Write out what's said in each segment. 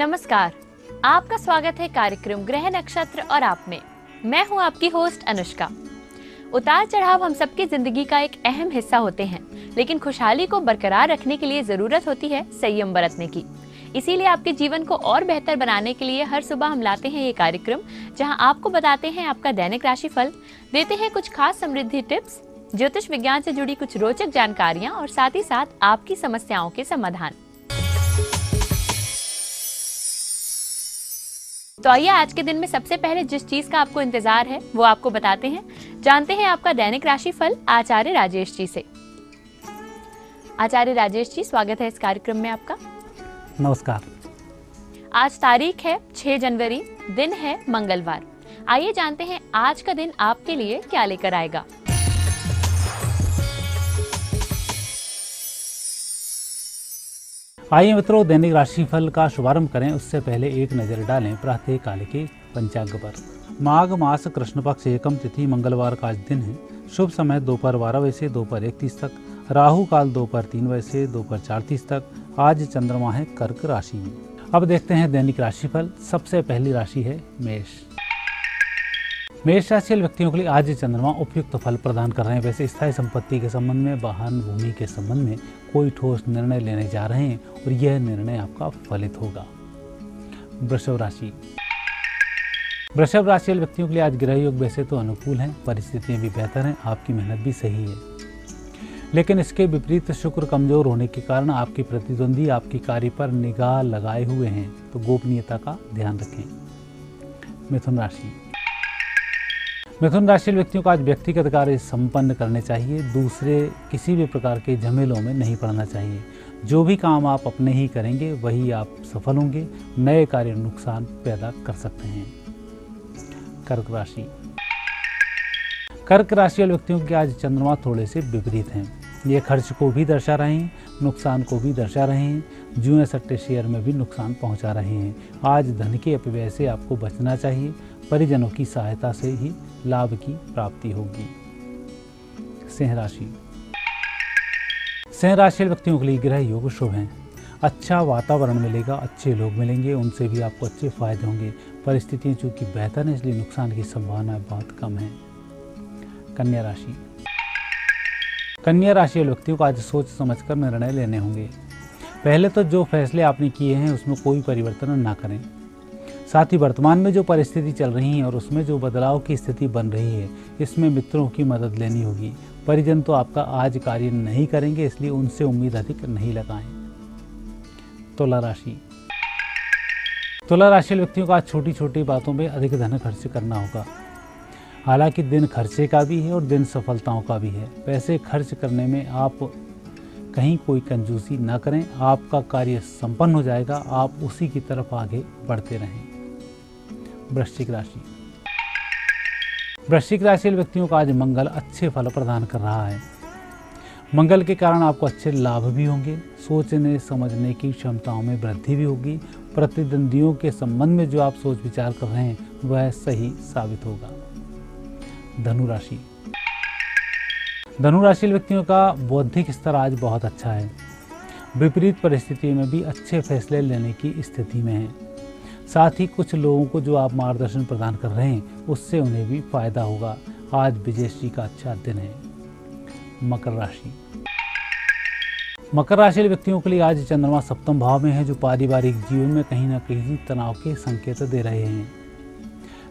नमस्कार, आपका स्वागत है कार्यक्रम ग्रह नक्षत्र और आप में। मैं हूं आपकी होस्ट अनुष्का। उतार चढ़ाव हम सबकी जिंदगी का एक अहम हिस्सा होते हैं, लेकिन खुशहाली को बरकरार रखने के लिए जरूरत होती है संयम बरतने की। इसीलिए आपके जीवन को और बेहतर बनाने के लिए हर सुबह हम लाते हैं ये कार्यक्रम, जहां आपको बताते हैं आपका दैनिक राशिफल, देते हैं कुछ खास समृद्धि टिप्स, ज्योतिष विज्ञान से जुड़ी कुछ रोचक जानकारियां और साथ ही साथ आपकी समस्याओं के समाधान। तो आइए आज के दिन में सबसे पहले जिस चीज का आपको इंतजार है वो आपको बताते हैं। जानते हैं आपका दैनिक राशिफल आचार्य राजेश जी से। आचार्य राजेश जी, स्वागत है इस कार्यक्रम में आपका। नमस्कार। आज तारीख है 6 जनवरी, दिन है मंगलवार। आइए जानते हैं आज का दिन आपके लिए क्या लेकर आएगा। आइए मित्रों, दैनिक राशिफल का शुभारंभ करें उससे पहले एक नजर डालें प्रातः काल के पंचांग पर। माघ मास कृष्ण पक्ष एकम तिथि मंगलवार का आज दिन है। शुभ समय दोपहर 12 बजे से दोपहर 1:30 तक, राहु काल दोपहर 3 बजे से दोपहर 4:30 तक। आज चंद्रमा है कर्क राशि में। अब देखते हैं दैनिक राशिफल। सबसे पहली राशि है मेष। मेष राशि व्यक्तियों के लिए आज चंद्रमा उपयुक्त फल प्रदान कर रहे हैं। वैसे स्थायी संपत्ति के संबंध में, वाहन भूमि के संबंध में कोई ठोस निर्णय लेने जा रहे हैं और यह निर्णय आपका फलित होगा। वृषभ राशि। वृषभ राशि व्यक्तियों के लिए आज ग्रह योग वैसे तो अनुकूल हैं, परिस्थितियां भी बेहतर हैं, आपकी मेहनत भी सही है, लेकिन इसके विपरीत शुक्र कमजोर होने के कारण आपकी प्रतिद्वंदी आपकी कार्य पर निगाह लगाए हुए हैं, तो गोपनीयता का ध्यान रखें। मिथुन राशि। मिथुन राशि व्यक्तियों को आज व्यक्तिगत कार्य संपन्न करने चाहिए। दूसरे किसी भी प्रकार के झमेलों में नहीं पड़ना चाहिए। जो भी काम आप अपने ही करेंगे वही आप सफल होंगे। नए कार्य नुकसान पैदा कर सकते हैं। कर्क राशि। कर्क राशि वाले व्यक्तियों के आज चंद्रमा थोड़े से विपरीत हैं। ये खर्च को भी दर्शा रहे हैं, नुकसान को भी दर्शा रहे हैं। जुए सट्टे शेयर में भी नुकसान पहुंचा रहे हैं। आज धन के अपव्यय से आपको बचना चाहिए। परिजनों की सहायता से ही लाभ की प्राप्ति होगी। सिंह राशि। सिंह राशि व्यक्तियों के लिए ग्रह योग शुभ हैं। अच्छा वातावरण मिलेगा, अच्छे लोग मिलेंगे, उनसे भी आपको अच्छे फायदे होंगे। परिस्थितियां चूंकि बेहतर हैं इसलिए नुकसान की संभावना बहुत कम है। कन्या राशि। कन्या राशि व्यक्तियों को आज सोच समझकर निर्णय लेने होंगे। पहले तो जो फैसले आपने किए हैं उसमें कोई परिवर्तन ना करें। साथ ही वर्तमान में जो परिस्थिति चल रही है और उसमें जो बदलाव की स्थिति बन रही है, इसमें मित्रों की मदद लेनी होगी। परिजन तो आपका आज कार्य नहीं करेंगे, इसलिए उनसे उम्मीद अधिक नहीं लगाएं। तुला राशि। तुला राशि व्यक्तियों को आज छोटी छोटी बातों में अधिक धन खर्च करना होगा। हालांकि दिन खर्चे का भी है और दिन सफलताओं का भी है। पैसे खर्च करने में आप कहीं कोई कंजूसी ना करें। आपका कार्य संपन्न हो जाएगा, आप उसी की तरफ आगे बढ़ते रहें। वृश्चिक राशि। वृश्चिक राशि व्यक्तियों का आज मंगल अच्छे फल प्रदान कर रहा है। मंगल के कारण आपको अच्छे लाभ भी होंगे। सोचने समझने की क्षमताओं में वृद्धि भी होगी। प्रतिद्वंदियों के संबंध में जो आप सोच विचार कर रहे हैं वह सही साबित होगा। धनु राशि। धनु राशि व्यक्तियों का बौद्धिक स्तर आज बहुत अच्छा है। विपरीत परिस्थितियों में भी अच्छे फैसले लेने की स्थिति में है। साथ ही कुछ लोगों को जो आप मार्गदर्शन प्रदान कर रहे हैं उससे उन्हें भी फायदा होगा। आज विजयश्री का अच्छा दिन है। मकर राशि। मकर राशि व्यक्तियों के लिए आज चंद्रमा सप्तम भाव में है, जो पारिवारिक जीवन में कहीं ना कहीं तनाव के संकेत दे रहे हैं।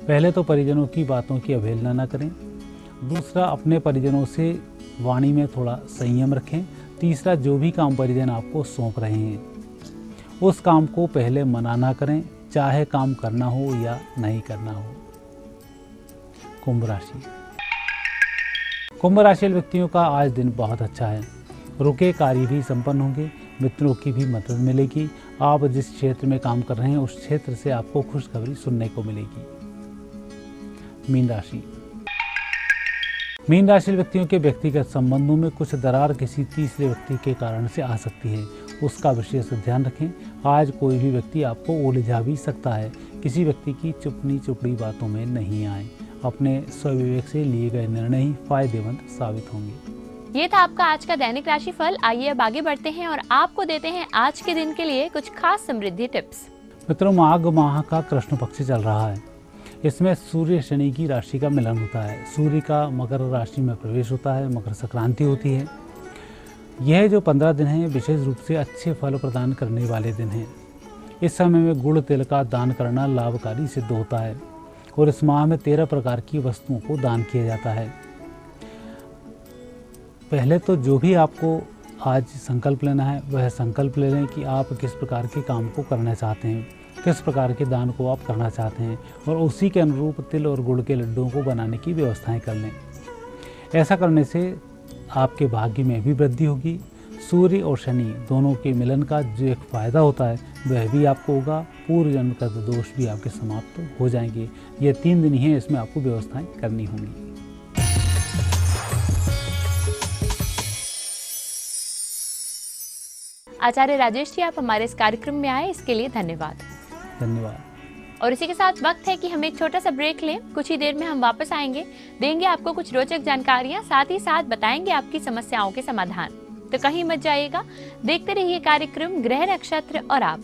पहले तो परिजनों की बातों की अवहेलना न करें। दूसरा, अपने परिजनों से वाणी में थोड़ा संयम रखें। तीसरा, जो भी काम परिजन आपको सौंप रहे हैं उस काम को पहले मना ना करें, चाहे काम करना हो या नहीं करना हो। कुंभ राशि। कुंभ राशि व्यक्तियों का आज दिन बहुत अच्छा है। रुके कार्य भी संपन्न होंगे। मित्रों की भी मदद मिलेगी। आप जिस क्षेत्र में काम कर रहे हैं उस क्षेत्र से आपको खुशखबरी सुनने को मिलेगी। मीन राशि। मीन राशि व्यक्तियों के व्यक्तिगत संबंधों में कुछ दरार किसी तीसरे व्यक्ति के कारण से आ सकती है, उसका विशेष ध्यान रखें। आज कोई भी व्यक्ति आपको उलझा भी सकता है। किसी व्यक्ति की चुपनी चुपड़ी बातों में नहीं आए। अपने स्वविवेक से लिए गए निर्णय ही फायदेमंद साबित होंगे। ये था आपका आज का दैनिक राशिफल। आइए अब आगे बढ़ते हैं और आपको देते हैं आज के दिन के लिए कुछ खास समृद्धि टिप्स। मित्रों, माघ माह का कृष्ण पक्ष चल रहा है। इसमें सूर्य शनि की राशि का मिलन होता है। सूर्य का मकर राशि में प्रवेश होता है, मकर संक्रांति होती है। यह जो 15 दिन हैं विशेष रूप से अच्छे फल प्रदान करने वाले दिन हैं। इस समय में गुड़ तिल का दान करना लाभकारी सिद्ध होता है और इस माह में 13 प्रकार की वस्तुओं को दान किया जाता है। पहले तो जो भी आपको आज संकल्प लेना है वह संकल्प ले लें कि आप किस प्रकार के काम को करना चाहते हैं, किस प्रकार के दान को आप करना चाहते हैं, और उसी के अनुरूप तिल और गुड़ के लड्डुओं को बनाने की व्यवस्थाएं कर लें। ऐसा करने से आपके भाग्य में भी वृद्धि होगी। सूर्य और शनि दोनों के मिलन का जो एक फ़ायदा होता है वह भी आपको होगा। पूर्व जन्म का दोष भी आपके समाप्त हो जाएंगे। ये 3 दिन ही हैं, इसमें आपको व्यवस्थाएं करनी होंगी। आचार्य राजेश जी, आप हमारे इस कार्यक्रम में आए, इसके लिए धन्यवाद। धन्यवाद। और इसी के साथ वक्त है कि हम एक छोटा सा ब्रेक लें। कुछ ही देर में हम वापस आएंगे, देंगे आपको कुछ रोचक जानकारियां, साथ ही साथ बताएंगे आपकी समस्याओं के समाधान। तो कहीं मत जाइएगा, देखते रहिए कार्यक्रम ग्रह नक्षत्र और आप।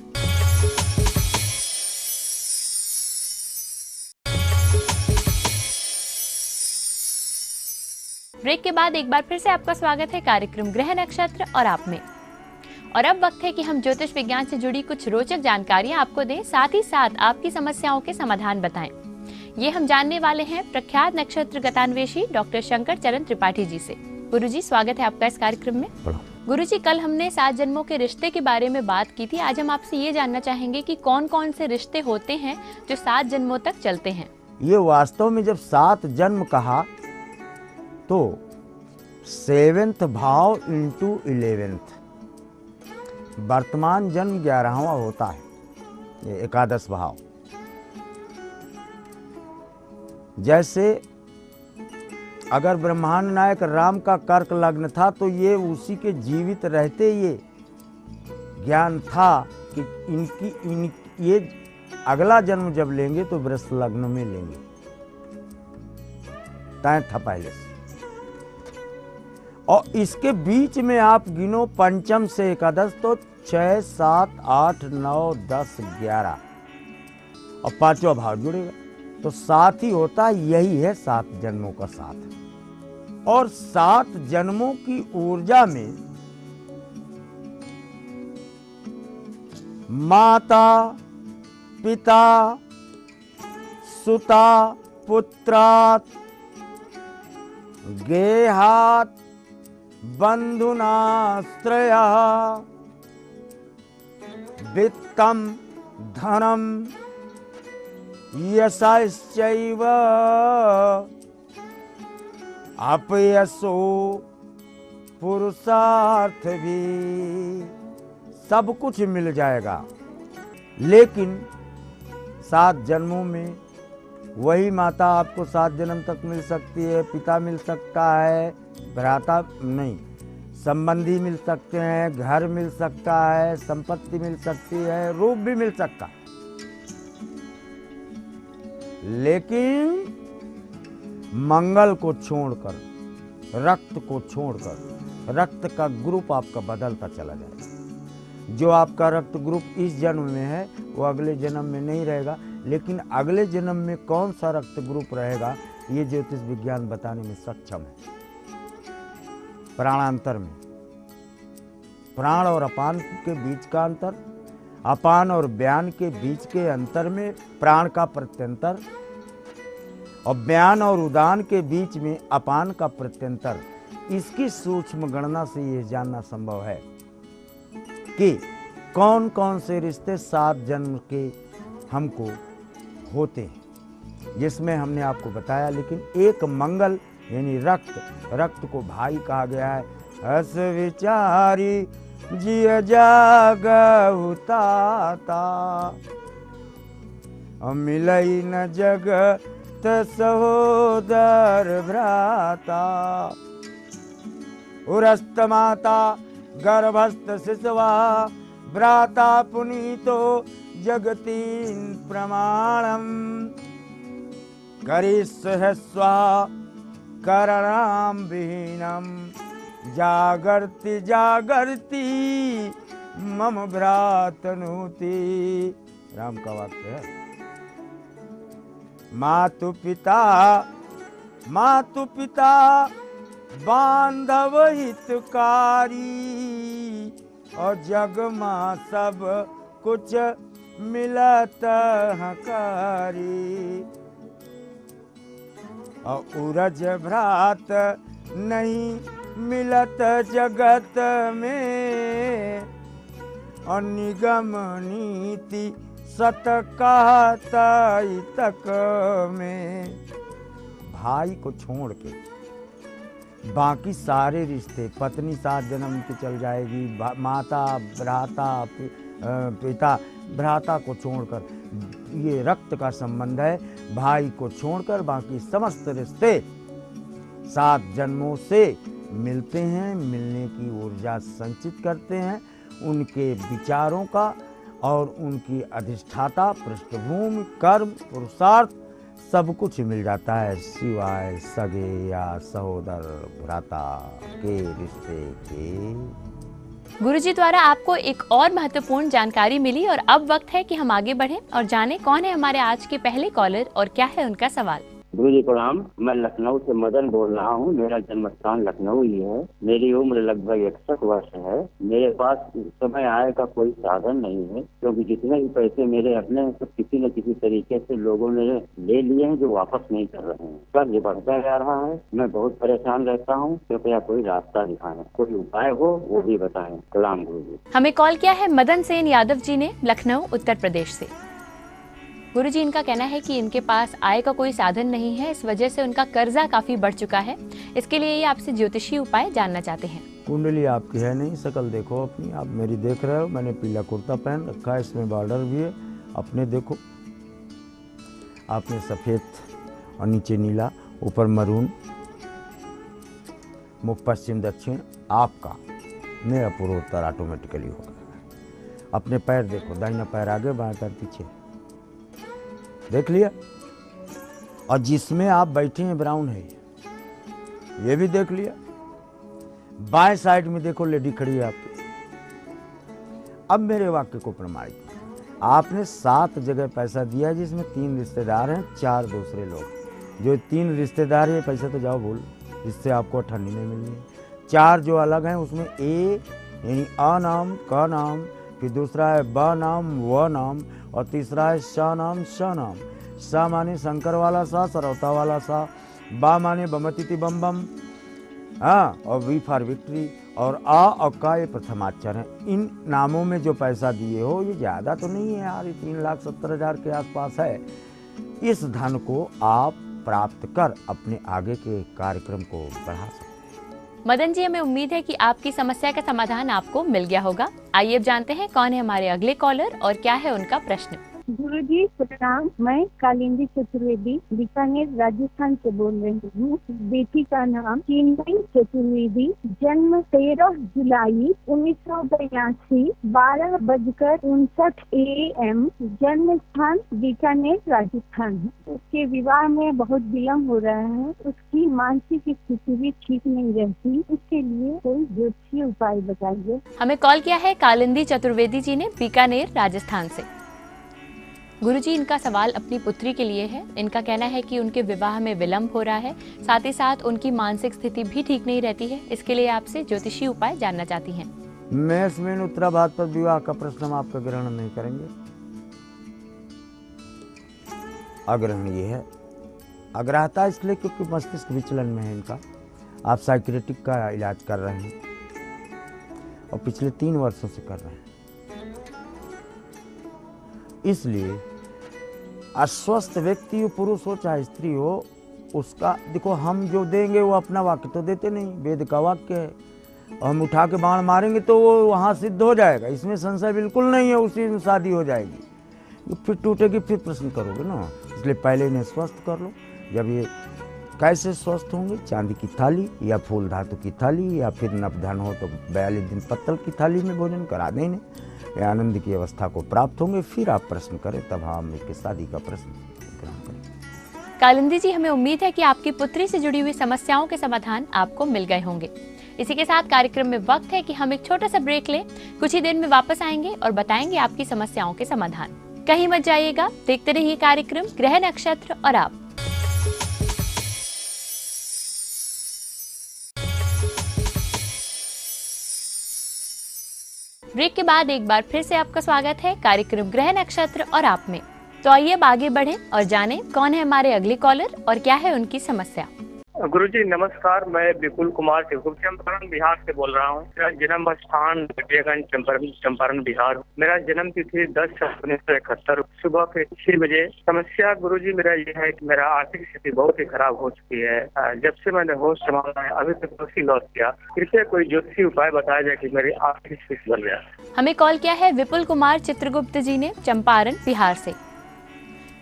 ब्रेक के बाद एक बार फिर से आपका स्वागत है कार्यक्रम ग्रह नक्षत्र और आप में। और अब वक्त है कि हम ज्योतिष विज्ञान से जुड़ी कुछ रोचक जानकारियां आपको दें, साथ ही साथ आपकी समस्याओं के समाधान बताएं। ये हम जानने वाले हैं प्रख्यात नक्षत्र गतान्वेषी डॉक्टर शंकर चरण त्रिपाठी जी से। गुरुजी, स्वागत है आपका इस कार्यक्रम में। गुरुजी, कल हमने 7 जन्मों के रिश्ते के बारे में बात की थी। आज हम आपसे ये जानना चाहेंगे कि कौन कौन से रिश्ते होते हैं जो 7 जन्मों तक चलते हैं। ये वास्तव में जब 7 जन्म कहा तो 7th भाव इंटू 11th, वर्तमान जन्म 11वां होता है, ये एकादश भाव। जैसे अगर ब्रह्मांड नायक राम का कर्क लग्न था तो ये उसी के जीवित रहते ये ज्ञान था कि ये अगला जन्म जब लेंगे तो वृष लग्न में लेंगे, तय था पहले से। और इसके बीच में आप गिनो पंचम से एकादश तो 6, 7, 8, 9, 10, 11 और 5वां भाव जुड़ेगा तो 7 ही होता है। यही है 7 जन्मों का 7। और 7 जन्मों की ऊर्जा में माता पिता सुता पुत्रात् गेहात् बंधुनाश्रयः वित्तम धनम यशश्चैव अपयशो पुरुषार्थ भी, सब कुछ मिल जाएगा। लेकिन 7 जन्मों में वही माता आपको 7 जन्म तक मिल सकती है, पिता मिल सकता है, भ्राता नहीं, संबंधी मिल सकते हैं, घर मिल सकता है, संपत्ति मिल सकती है, रूप भी मिल सकता है। लेकिन मंगल को छोड़कर, रक्त को छोड़कर, रक्त का ग्रुप आपका बदलता चला जाएगा। जो आपका रक्त ग्रुप इस जन्म में है वो अगले जन्म में नहीं रहेगा, लेकिन अगले जन्म में कौन सा रक्त ग्रुप रहेगा ये ज्योतिष विज्ञान बताने में सक्षम है। प्राणांतर में प्राण और अपान के बीच का अंतर, अपान और व्यान के बीच के अंतर में प्राण का प्रत्यंतर, और व्यान और उदान के बीच में अपान का प्रत्यंतर, इसकी सूक्ष्म गणना से यह जानना संभव है कि कौन कौन से रिश्ते 7 जन्म के हमको होते हैं, जिसमें हमने आपको बताया। लेकिन एक मंगल यानी रक्त को भाई कहा गया है। हस विचारी जिय जागहु ताता, मिलई न जगत सहोदर भ्राता, उरस्त माता गर्भस्थ शिशवा, भ्राता पुनीतो जगतीन प्रमाणम, करिष्यस्वा करणाम विहीनम, जागर्ति जागर्ति मम भ्रातनुति राम का वाक्य है। मातु पिता बांधव हितकारी, और जग मां सब कुछ मिलत हकारी। और उरज भ्रात नहीं मिलत जगत में, और निगम नीति सत कहतई तक में। भाई को छोड़ के बाकी सारे रिश्ते, पत्नी 7 जन्म के चल जाएगी, माता भ्राता पिता भ्राता को छोड़कर, ये रक्त का संबंध है। भाई को छोड़कर बाकी समस्त रिश्ते 7 जन्मों से मिलते हैं, मिलने की ऊर्जा संचित करते हैं। उनके विचारों का और उनकी अधिष्ठाता पृष्ठभूमि कर्म पुरुषार्थ सब कुछ मिल जाता है, सिवाय सगे या सहोदर भ्राता के रिश्ते के। गुरुजी द्वारा आपको एक और महत्वपूर्ण जानकारी मिली और अब वक्त है कि हम आगे बढ़ें और जानें कौन है हमारे आज के पहले कॉलर और क्या है उनका सवाल। गुरुजी प्रणाम, मैं लखनऊ से मदन बोल रहा हूँ। मेरा जन्म स्थान लखनऊ ही है। मेरी उम्र लगभग 61 वर्ष है। मेरे पास इस समय आय का कोई साधन नहीं है, क्योंकि जितने भी पैसे मेरे अपने हैं सब किसी न किसी तरीके से लोगों ने ले लिए हैं, जो वापस नहीं कर रहे हैं। कर्ज बढ़ता जा रहा है, मैं बहुत परेशान रहता हूँ। कृपया कोई रास्ता दिखाएं, कोई उपाय हो वो भी बताएं। कलाम गुरुजी। हमें कॉल किया है मदन सेन यादव जी ने, लखनऊ उत्तर प्रदेश से। गुरुजी, इनका कहना है कि इनके पास आय का कोई साधन नहीं है, इस वजह से उनका कर्जा काफी बढ़ चुका है। इसके लिए ये आपसे ज्योतिषी उपाय जानना चाहते हैं। कुंडली आपकी है नहीं, शकल देखो अपनी, आप मेरी देख रहे हो। मैंने पीला कुर्ता पहन रखा है, इसमें बॉर्डर भी है, अपने देखो। आपने सफ़ेद और नीचे नीला, ऊपर मरून, मुख पश्चिम दक्षिण आपका, मेरा पूर्वोत्तर ऑटोमेटिकली होगा। अपने पैर देखो, दाहिना पैर आगे, बायां पैर पीछे, देख लिया। और जिसमें आप बैठे हैं ब्राउन है, ये भी देख लिया। बाएं साइड में देखो लेडी खड़ी है आपकी। अब मेरे वाक्य को प्रमाणित, आपने 7 जगह पैसा दिया है, जिसमें 3 रिश्तेदार हैं, 4 दूसरे लोग। जो 3 रिश्तेदार हैं पैसा तो जाओ भूल, इससे आपको ठंडी नहीं मिलनी। 4 जो अलग हैं उसमें ए यानी अ नाम, क नाम, फिर दूसरा है ब नाम, व नाम, और तीसरा है श नाम, श नाम। स माने शंकर वाला सा, सरौता वाला सा। बा माने बमतिथि बम बम, हाँ, और वी फॉर विक्ट्री। और आ और का ये प्रथमाक्षर है। इन नामों में जो पैसा दिए हो ये ज़्यादा तो नहीं है यार, 3,70,000 के आसपास है। इस धन को आप प्राप्त कर अपने आगे के कार्यक्रम को बढ़ा सकते हैं। मदन जी, हमें उम्मीद है कि आपकी समस्या का समाधान आपको मिल गया होगा। आइए अब जानते हैं कौन है हमारे अगले कॉलर और क्या है उनका प्रश्न। गुरुजी प्रणाम, मैं कालिंदी चतुर्वेदी बीकानेर राजस्थान से बोल रही हूँ। बेटी का नाम चिन्मयी चतुर्वेदी, जन्म 13 जुलाई 1982, 12:59 AM, जन्म स्थान बीकानेर राजस्थान है। उसके विवाह में बहुत विलम्ब हो रहा है, उसकी मानसिक स्थिति भी ठीक नहीं रहती, इसके लिए कोई ज्योतिषीय उपाय बताइए। हमें कॉल किया है कालिंदी चतुर्वेदी जी ने, बीकानेर राजस्थान से। गुरुजी, इनका सवाल अपनी पुत्री के लिए है। इनका कहना है कि उनके विवाह में विलम्ब हो रहा है, साथ ही साथ उनकी मानसिक स्थिति भी ठीक नहीं रहती है। इसके लिए आपसे ज्योतिषी उपाय जानना चाहती हैं। मेष में उत्तराभाद्र पर विवाह का प्रश्न हम आपका ग्रहण नहीं करेंगे। अग्रहण ये है, अग्रहता इसलिए क्योंकि मस्तिष्क विचलन में है इनका। आप साइकियाट्रिक का इलाज कर रहे हैं और पिछले 3 वर्षों से कर रहे हैं। इसलिए अस्वस्थ व्यक्ति हो, पुरुष हो चाहे स्त्री हो, उसका देखो, हम जो देंगे वो अपना वाक्य तो देते नहीं, वेद का वाक्य है। और हम उठा के बाण मारेंगे तो वो वहाँ सिद्ध हो जाएगा, इसमें संशय बिल्कुल नहीं है। उसी में शादी हो जाएगी, फिर टूटेगी, फिर प्रश्न करोगे ना। इसलिए पहले इन्हें स्वस्थ कर लो। जब ये कैसे स्वस्थ होंगे, चांदी की थाली या फूल धातु की थाली, या फिर नवधन हो तो 42 दिन पत्तल की थाली में भोजन करा दें इन्हें। आनंद की अवस्था को प्राप्त होंगे, फिर आप प्रश्न करें, तब हम इनके शादी का प्रश्न ग्रहण करें। कालिंदी जी, हमें उम्मीद है कि आपकी पुत्री से जुड़ी हुई समस्याओं के समाधान आपको मिल गए होंगे। इसी के साथ कार्यक्रम में वक्त है कि हम एक छोटा सा ब्रेक लें। कुछ ही देर में वापस आएंगे और बताएंगे आपकी समस्याओं के समाधान। कहीं मत जाइएगा, देखते रहिए कार्यक्रम ग्रह नक्षत्र और आप। ब्रेक के बाद एक बार फिर से आपका स्वागत है कार्यक्रम ग्रह नक्षत्र और आप में। तो आइए अब आगे बढ़ें और जानें कौन है हमारे अगले कॉलर और क्या है उनकी समस्या। गुरुजी नमस्कार, मैं विपुल कुमार चंपारण बिहार से बोल रहा हूँ। मेरा जन्म स्थान विजयगंज चंपारण बिहार। मेरा जन्म तिथि 10/1971 सुबह के 6 बजे। समस्या गुरुजी मेरा ये है कि मेरा आर्थिक स्थिति बहुत ही खराब हो चुकी है। जब से मैंने होश संभाला है अभी तक उसी लॉस किया। कृपया कोई ज्योतिषी उपाय बताया जाए कि मेरी आर्थिक स्थिति बन गया। हमें कॉल किया है विपुल कुमार चित्रगुप्त जी ने चंपारण बिहार से।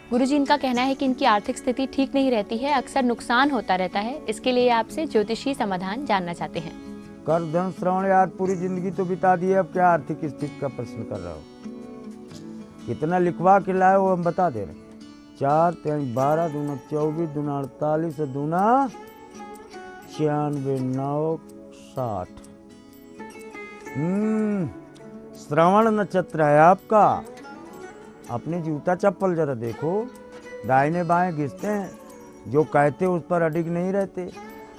गुरुजी इनका कहना है कि इनकी आर्थिक स्थिति ठीक नहीं रहती है, अक्सर नुकसान होता रहता है। इसके लिए आपसे ज्योतिषी समाधान जानना चाहते हैं। कर धन श्रवण यार, पूरी जिंदगी तो बिता दी है, अब क्या आर्थिक स्थिति का प्रश्न कर रहा हो? कितना लिखवा के लाए वो हम बता दे रहे। 4 3 12 दूना 24 दूना 48 दूना 96 9 60। श्रवण नक्षत्र है आपका। अपने जूता चप्पल जरा देखो, दाहिने बाएं घिसते हैं, जो कहते उस पर अडिग नहीं रहते।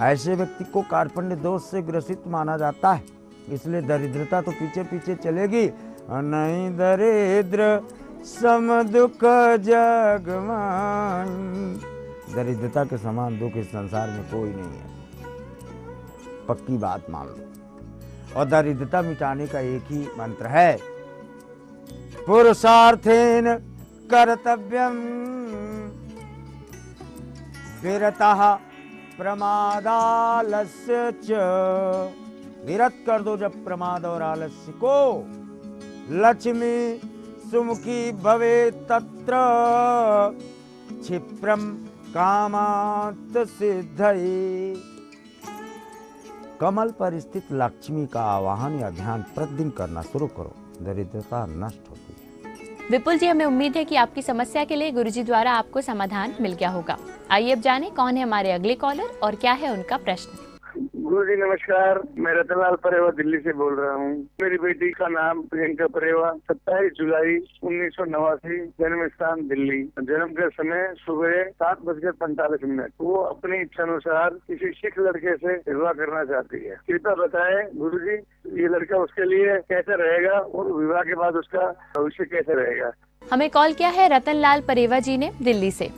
ऐसे व्यक्ति को कार्पण्य दोष से ग्रसित माना जाता है, इसलिए दरिद्रता तो पीछे पीछे चलेगी। नहीं दरिद्र सम दुख जगमान, दरिद्रता के समान दुख इस संसार में कोई नहीं है, पक्की बात मान लो। और दरिद्रता मिटाने का एक ही मंत्र है, पुरुषार्थेन कर्तव्यम विरतः प्रमादालस्य च। विरत कर दो जब प्रमाद और आलस्य को। लक्ष्मी सुमुखी भवे तत्र क्षिप्रम कामात् सिद्धये। कमल पर स्थित लक्ष्मी का आवाहन या ध्यान प्रतिदिन करना शुरू करो, दरिद्रता नष्ट होती है। विपुल जी, हमें उम्मीद है कि आपकी समस्या के लिए गुरुजी द्वारा आपको समाधान मिल गया होगा। आइए अब जानें कौन है हमारे अगले कॉलर और क्या है उनका प्रश्न। गुरुजी नमस्कार, मैं रतनलाल परेवा दिल्ली से बोल रहा हूँ। मेरी बेटी का नाम प्रियंका परेवा, 27 जुलाई 1989, जन्म स्थान दिल्ली। जन्म का समय सुबह 7:45। वो अपनी इच्छा अनुसार किसी सिख लड़के से विवाह करना चाहती है। कृपया बताएं गुरुजी, ये लड़का उसके लिए कैसा रहेगा और विवाह के बाद उसका भविष्य कैसे रहेगा। हमें कॉल किया है रतनलाल परेवा जी ने दिल्ली से।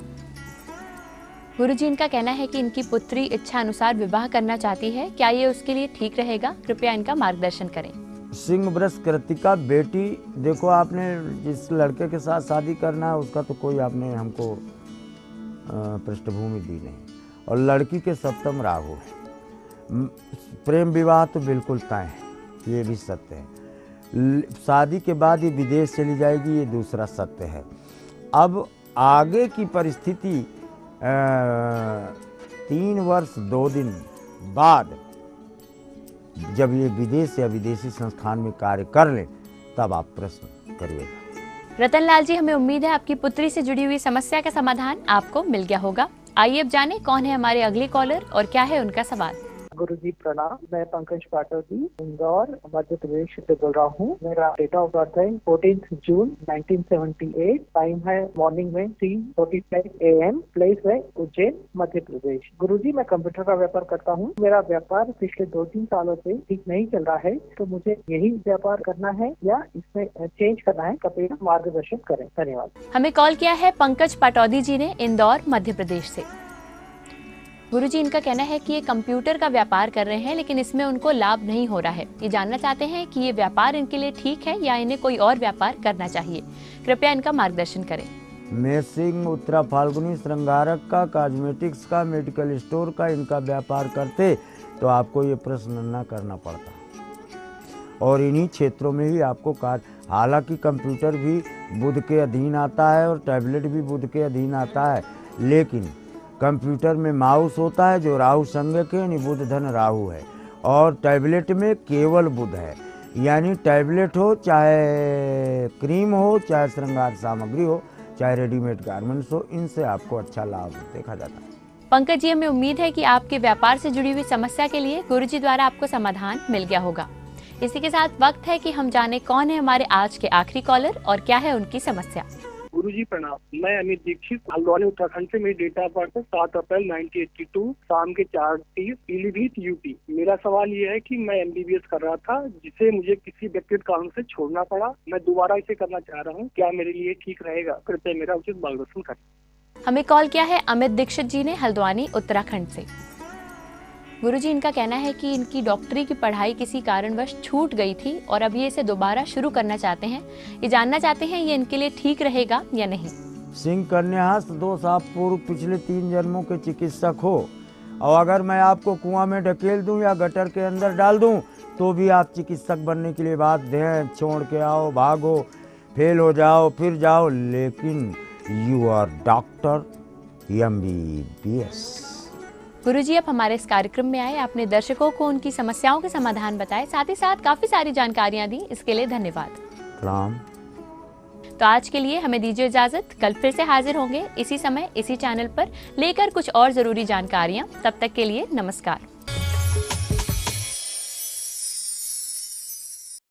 गुरुजी इनका कहना है कि इनकी पुत्री इच्छा अनुसार विवाह करना चाहती है, क्या ये उसके लिए ठीक रहेगा? कृपया इनका मार्गदर्शन करें। सिंह वृष कृतिका बेटी, देखो आपने जिस लड़के के साथ शादी करना है उसका तो कोई आपने हमको पृष्ठभूमि दी नहीं, और लड़की के सप्तम राहु है। प्रेम विवाह तो बिल्कुल तय है, ये भी सत्य है। शादी के बाद ये विदेश चली जाएगी, ये दूसरा सत्य है। अब आगे की परिस्थिति 3 वर्ष 2 दिन बाद जब ये विदेश या विदेशी संस्थान में कार्य कर ले तब आप प्रश्न करिएगा। रतनलाल जी, हमें उम्मीद है आपकी पुत्री से जुड़ी हुई समस्या का समाधान आपको मिल गया होगा। आइए अब जानें कौन है हमारे अगले कॉलर और क्या है उनका सवाल। गुरुजी प्रणाम, मैं पंकज पाटोदी इंदौर मध्य प्रदेश से बोल रहा हूँ। मेरा डेट ऑफ बर्थ है 14 जून 1978। टाइम है मॉर्निंग में 3:45 AM। प्लेस है उज्जैन मध्य प्रदेश। गुरुजी, मैं कंप्यूटर का व्यापार करता हूँ। मेरा व्यापार पिछले 2-3 सालों से ठीक नहीं चल रहा है, तो मुझे यही व्यापार करना है या इसमें चेंज करना है? कृपया मार्गदर्शन करें, धन्यवाद। हमें कॉल किया है पंकज पाटौदी जी ने इंदौर मध्य प्रदेश से। गुरुजी इनका कहना है कि ये कंप्यूटर का व्यापार कर रहे हैं, लेकिन इसमें उनको लाभ नहीं हो रहा है। ये जानना चाहते हैं कि ये व्यापार इनके लिए ठीक है या इन्हें कोई और व्यापार करना चाहिए। कृपया इनका मार्गदर्शन करें। मेसिंग, उत्तरा फाल्गुनी, श्रृंगारक का, कॉस्मेटिक्स का, मेडिकल स्टोर का इनका व्यापार करते तो आपको ये प्रश्न न करना पड़ता, और इन्हीं क्षेत्रों में ही आपको कार्य। हालांकि कंप्यूटर भी बुध के अधीन आता है और टैबलेट भी बुध के अधीन आता है, लेकिन कंप्यूटर में माउस होता है जो राहु संज्ञक है, यानी बुध धन राहु है, और टैबलेट में केवल बुध है। यानी टैबलेट हो, चाहे क्रीम हो, चाहे श्रृंगार सामग्री हो, चाहे रेडीमेड गारमेंट्स हो, इनसे आपको अच्छा लाभ देखा जाता है। पंकज जी, हमें उम्मीद है कि आपके व्यापार से जुड़ी हुई समस्या के लिए गुरुजी द्वारा आपको समाधान मिल गया होगा। इसी के साथ वक्त है कि हम जाने कौन है हमारे आज के आखिरी कॉलर और क्या है उनकी समस्या। गुरुजी प्रणाम। मैं अमित दीक्षित, हल्द्वानी उत्तराखंड से। मेरी डेट ऑफ बर्थ है 7 अप्रैल 1982, शाम के 4:30, पीलीभीत यूपी। मेरा सवाल ये है कि मैं MBBS कर रहा था, जिसे मुझे किसी व्यक्तिगत कारण से छोड़ना पड़ा। मैं दोबारा इसे करना चाह रहा हूँ, क्या मेरे लिए ठीक रहेगा? कृपया मेरा उचित मार्गदर्शन करें। हमें कॉल किया है अमित दीक्षित जी ने हल्द्वानी उत्तराखंड से। गुरुजी, इनका कहना है कि इनकी डॉक्टरी की पढ़ाई किसी कारणवश छूट गई थी और अब ये इसे दोबारा शुरू करना चाहते हैं। ये जानना चाहते हैं ये इनके लिए ठीक रहेगा या नहीं। सिंह कन्याहस्त दोष आप पूर्व पिछले 3 जन्मों के चिकित्सक हो, और अगर मैं आपको कुआं में ढकेल दूं या गटर के अंदर डाल दूं तो भी आप चिकित्सक बनने के लिए बाध्य हैं। छोड़ के आओ, भागो, फेल हो जाओ, फिर जाओ, लेकिन यू आर डॉक्टर MBBS। गुरुजी, आप हमारे इस कार्यक्रम में आए, आपने दर्शकों को उनकी समस्याओं के समाधान बताए, साथ ही साथ काफी सारी जानकारियां दी, इसके लिए धन्यवाद। प्रणाम। तो आज के लिए हमें दीजिए इजाजत। कल फिर से हाजिर होंगे इसी समय इसी चैनल पर, लेकर कुछ और जरूरी जानकारियां। तब तक के लिए नमस्कार।